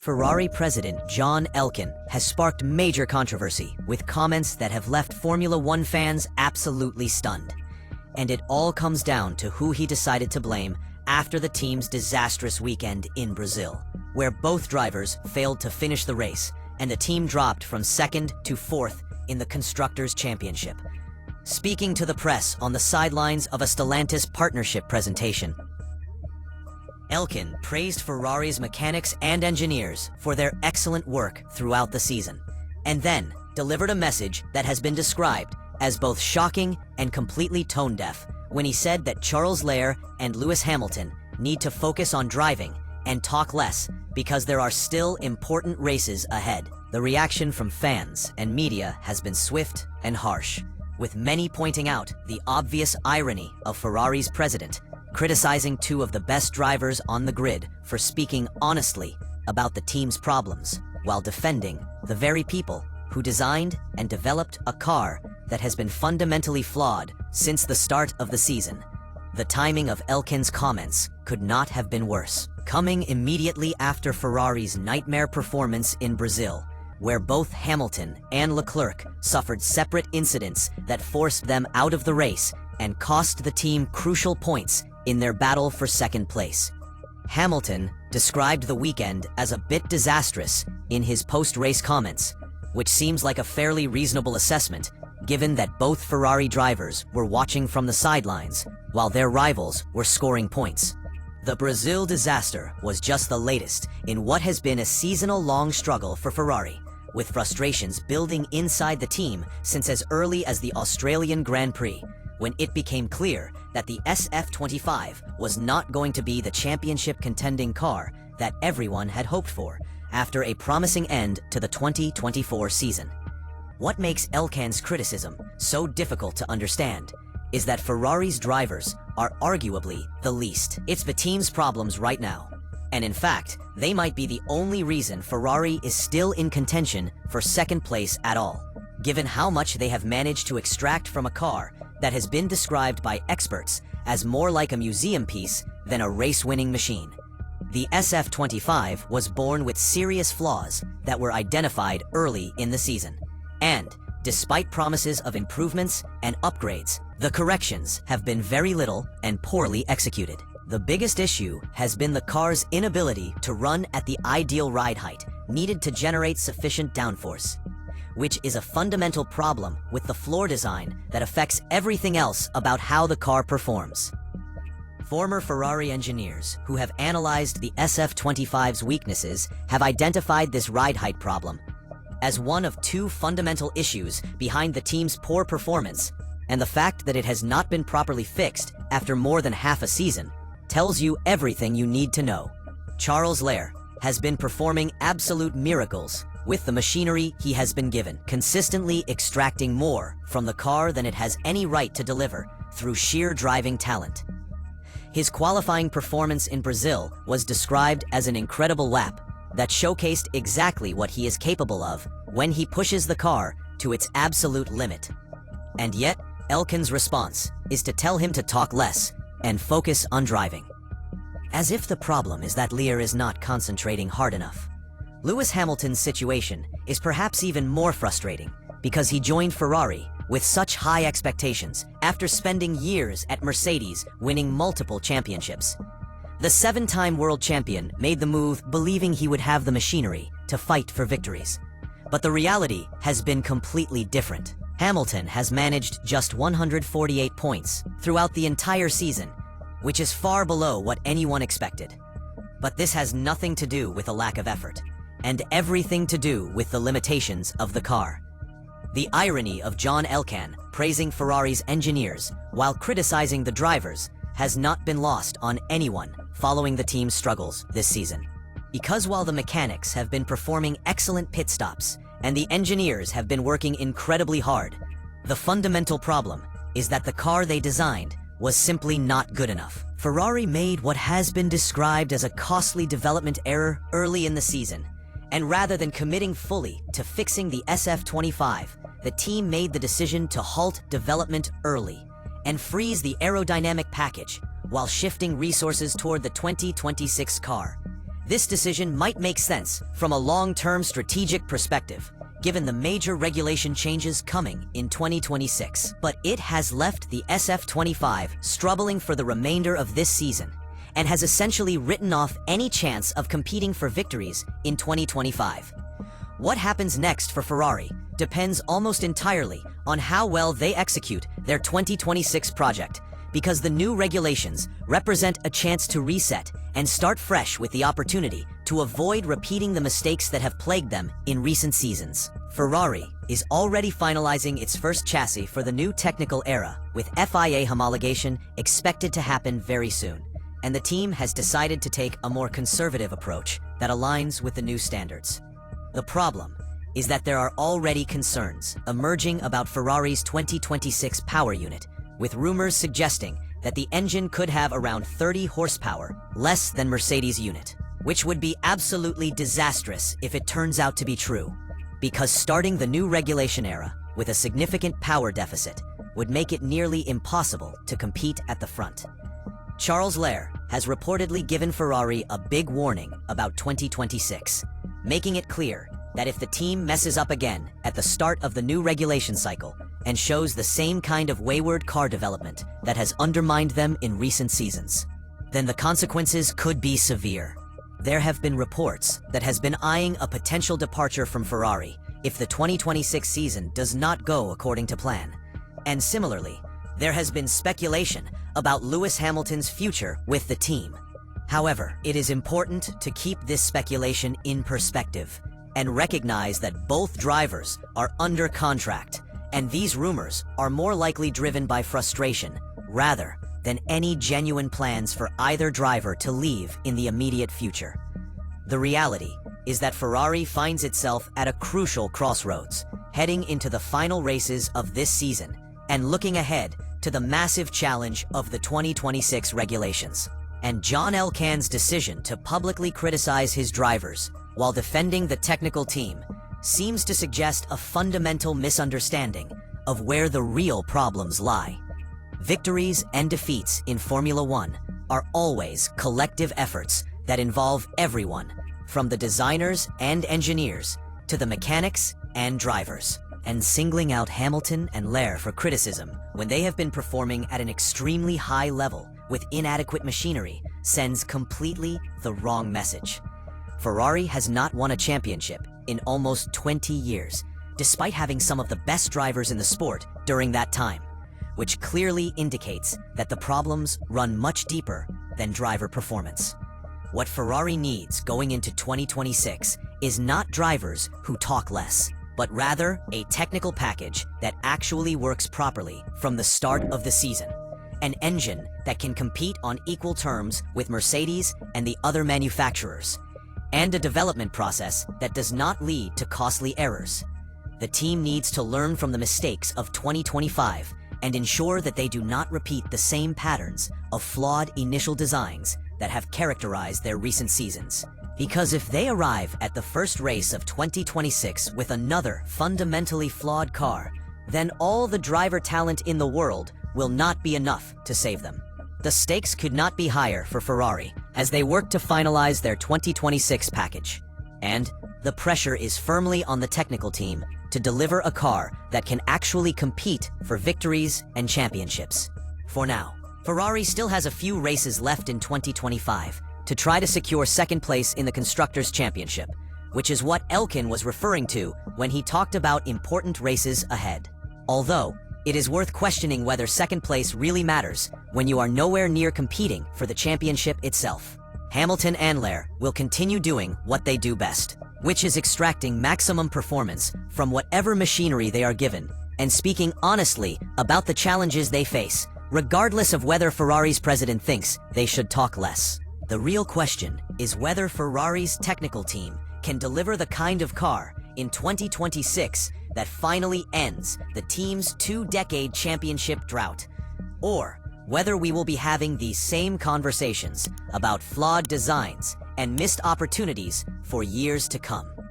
Ferrari president John Elkann has sparked major controversy with comments that have left Formula One fans absolutely stunned. And it all comes down to who he decided to blame after the team's disastrous weekend in Brazil, where both drivers failed to finish the race and the team dropped from second to fourth in the Constructors' Championship. Speaking to the press on the sidelines of a Stellantis partnership presentation, Elkann praised Ferrari's mechanics and engineers for their excellent work throughout the season, and then delivered a message that has been described as both shocking and completely tone-deaf when he said that Charles Leclerc and Lewis Hamilton need to focus on driving and talk less because there are still important races ahead. The reaction from fans and media has been swift and harsh, with many pointing out the obvious irony of Ferrari's president criticizing two of the best drivers on the grid for speaking honestly about the team's problems, while defending the very people who designed and developed a car that has been fundamentally flawed since the start of the season. The timing of Elkann's comments could not have been worse, coming immediately after Ferrari's nightmare performance in Brazil, where both Hamilton and Leclerc suffered separate incidents that forced them out of the race and cost the team crucial points in their battle for second place. Hamilton described the weekend as a bit disastrous in his post-race comments, which seems like a fairly reasonable assessment given that both Ferrari drivers were watching from the sidelines while their rivals were scoring points. The Brazil disaster was just the latest in what has been a seasonal-long struggle for Ferrari, with frustrations building inside the team since as early as the Australian Grand Prix, when it became clear that the SF25 was not going to be the championship contending car that everyone had hoped for after a promising end to the 2024 season. What makes Elkann's criticism so difficult to understand is that Ferrari's drivers are arguably the least. It's the team's problems right now, and in fact, they might be the only reason Ferrari is still in contention for second place at all, given how much they have managed to extract from a car that has been described by experts as more like a museum piece than a race-winning machine. The SF25 was born with serious flaws that were identified early in the season, and despite promises of improvements and upgrades, the corrections have been very little and poorly executed. The biggest issue has been the car's inability to run at the ideal ride height needed to generate sufficient downforce, which is a fundamental problem with the floor design that affects everything else about how the car performs. Former Ferrari engineers who have analyzed the SF25's weaknesses have identified this ride height problem as one of two fundamental issues behind the team's poor performance, and the fact that it has not been properly fixed after more than half a season tells you everything you need to know. Charles Leclerc has been performing absolute miracles with the machinery he has been given, consistently extracting more from the car than it has any right to deliver through sheer driving talent. His qualifying performance in Brazil was described as an incredible lap that showcased exactly what he is capable of when he pushes the car to its absolute limit. And yet, Elkann's response is to tell him to talk less and focus on driving. As if the problem is that Leclerc is not concentrating hard enough. Lewis Hamilton's situation is perhaps even more frustrating because he joined Ferrari with such high expectations after spending years at Mercedes winning multiple championships. The seven-time world champion made the move believing he would have the machinery to fight for victories. But the reality has been completely different. Hamilton has managed just 148 points throughout the entire season, which is far below what anyone expected. But this has nothing to do with a lack of effort, and everything to do with the limitations of the car. The irony of John Elkann praising Ferrari's engineers while criticizing the drivers has not been lost on anyone following the team's struggles this season. Because while the mechanics have been performing excellent pit stops and the engineers have been working incredibly hard, the fundamental problem is that the car they designed was simply not good enough. Ferrari made what has been described as a costly development error early in the season, and rather than committing fully to fixing the SF25, the team made the decision to halt development early and freeze the aerodynamic package while shifting resources toward the 2026 car. This decision might make sense from a long-term strategic perspective, given the major regulation changes coming in 2026. But it has left the SF25 struggling for the remainder of this season, and has essentially written off any chance of competing for victories in 2025. What happens next for Ferrari depends almost entirely on how well they execute their 2026 project, because the new regulations represent a chance to reset and start fresh with the opportunity to avoid repeating the mistakes that have plagued them in recent seasons. Ferrari is already finalizing its first chassis for the new technical era, with FIA homologation expected to happen very soon, and the team has decided to take a more conservative approach that aligns with the new standards. The problem is that there are already concerns emerging about Ferrari's 2026 power unit, with rumors suggesting that the engine could have around 30 horsepower less than Mercedes' unit, which would be absolutely disastrous if it turns out to be true, because starting the new regulation era with a significant power deficit would make it nearly impossible to compete at the front. Charles Leclerc has reportedly given Ferrari a big warning about 2026, making it clear that if the team messes up again at the start of the new regulation cycle and shows the same kind of wayward car development that has undermined them in recent seasons, then the consequences could be severe. There have been reports that has been eyeing a potential departure from Ferrari if the 2026 season does not go according to plan. And similarly, there has been speculation about Lewis Hamilton's future with the team. However, it is important to keep this speculation in perspective and recognize that both drivers are under contract, and these rumors are more likely driven by frustration rather than any genuine plans for either driver to leave in the immediate future. The reality is that Ferrari finds itself at a crucial crossroads, heading into the final races of this season and looking ahead to the massive challenge of the 2026 regulations. And John Elkann's decision to publicly criticize his drivers while defending the technical team seems to suggest a fundamental misunderstanding of where the real problems lie. Victories and defeats in Formula One are always collective efforts that involve everyone, from the designers and engineers to the mechanics and drivers. And singling out Hamilton and Leclerc for criticism when they have been performing at an extremely high level with inadequate machinery sends completely the wrong message. Ferrari has not won a championship in almost 20 years, despite having some of the best drivers in the sport during that time, which clearly indicates that the problems run much deeper than driver performance. What Ferrari needs going into 2026 is not drivers who talk less, but rather a technical package that actually works properly from the start of the season, an engine that can compete on equal terms with Mercedes and the other manufacturers, and a development process that does not lead to costly errors. The team needs to learn from the mistakes of 2025 and ensure that they do not repeat the same patterns of flawed initial designs that have characterized their recent seasons. Because if they arrive at the first race of 2026 with another fundamentally flawed car, then all the driver talent in the world will not be enough to save them. The stakes could not be higher for Ferrari as they work to finalize their 2026 package. And the pressure is firmly on the technical team to deliver a car that can actually compete for victories and championships. For now, Ferrari still has a few races left in 2025 to try to secure second place in the Constructors' Championship, which is what Elkann was referring to when he talked about important races ahead. Although, it is worth questioning whether second place really matters when you are nowhere near competing for the championship itself. Hamilton and Leclerc will continue doing what they do best, which is extracting maximum performance from whatever machinery they are given, and speaking honestly about the challenges they face, regardless of whether Ferrari's president thinks they should talk less. The real question is whether Ferrari's technical team can deliver the kind of car in 2026 that finally ends the team's two-decade championship drought, or whether we will be having these same conversations about flawed designs and missed opportunities for years to come.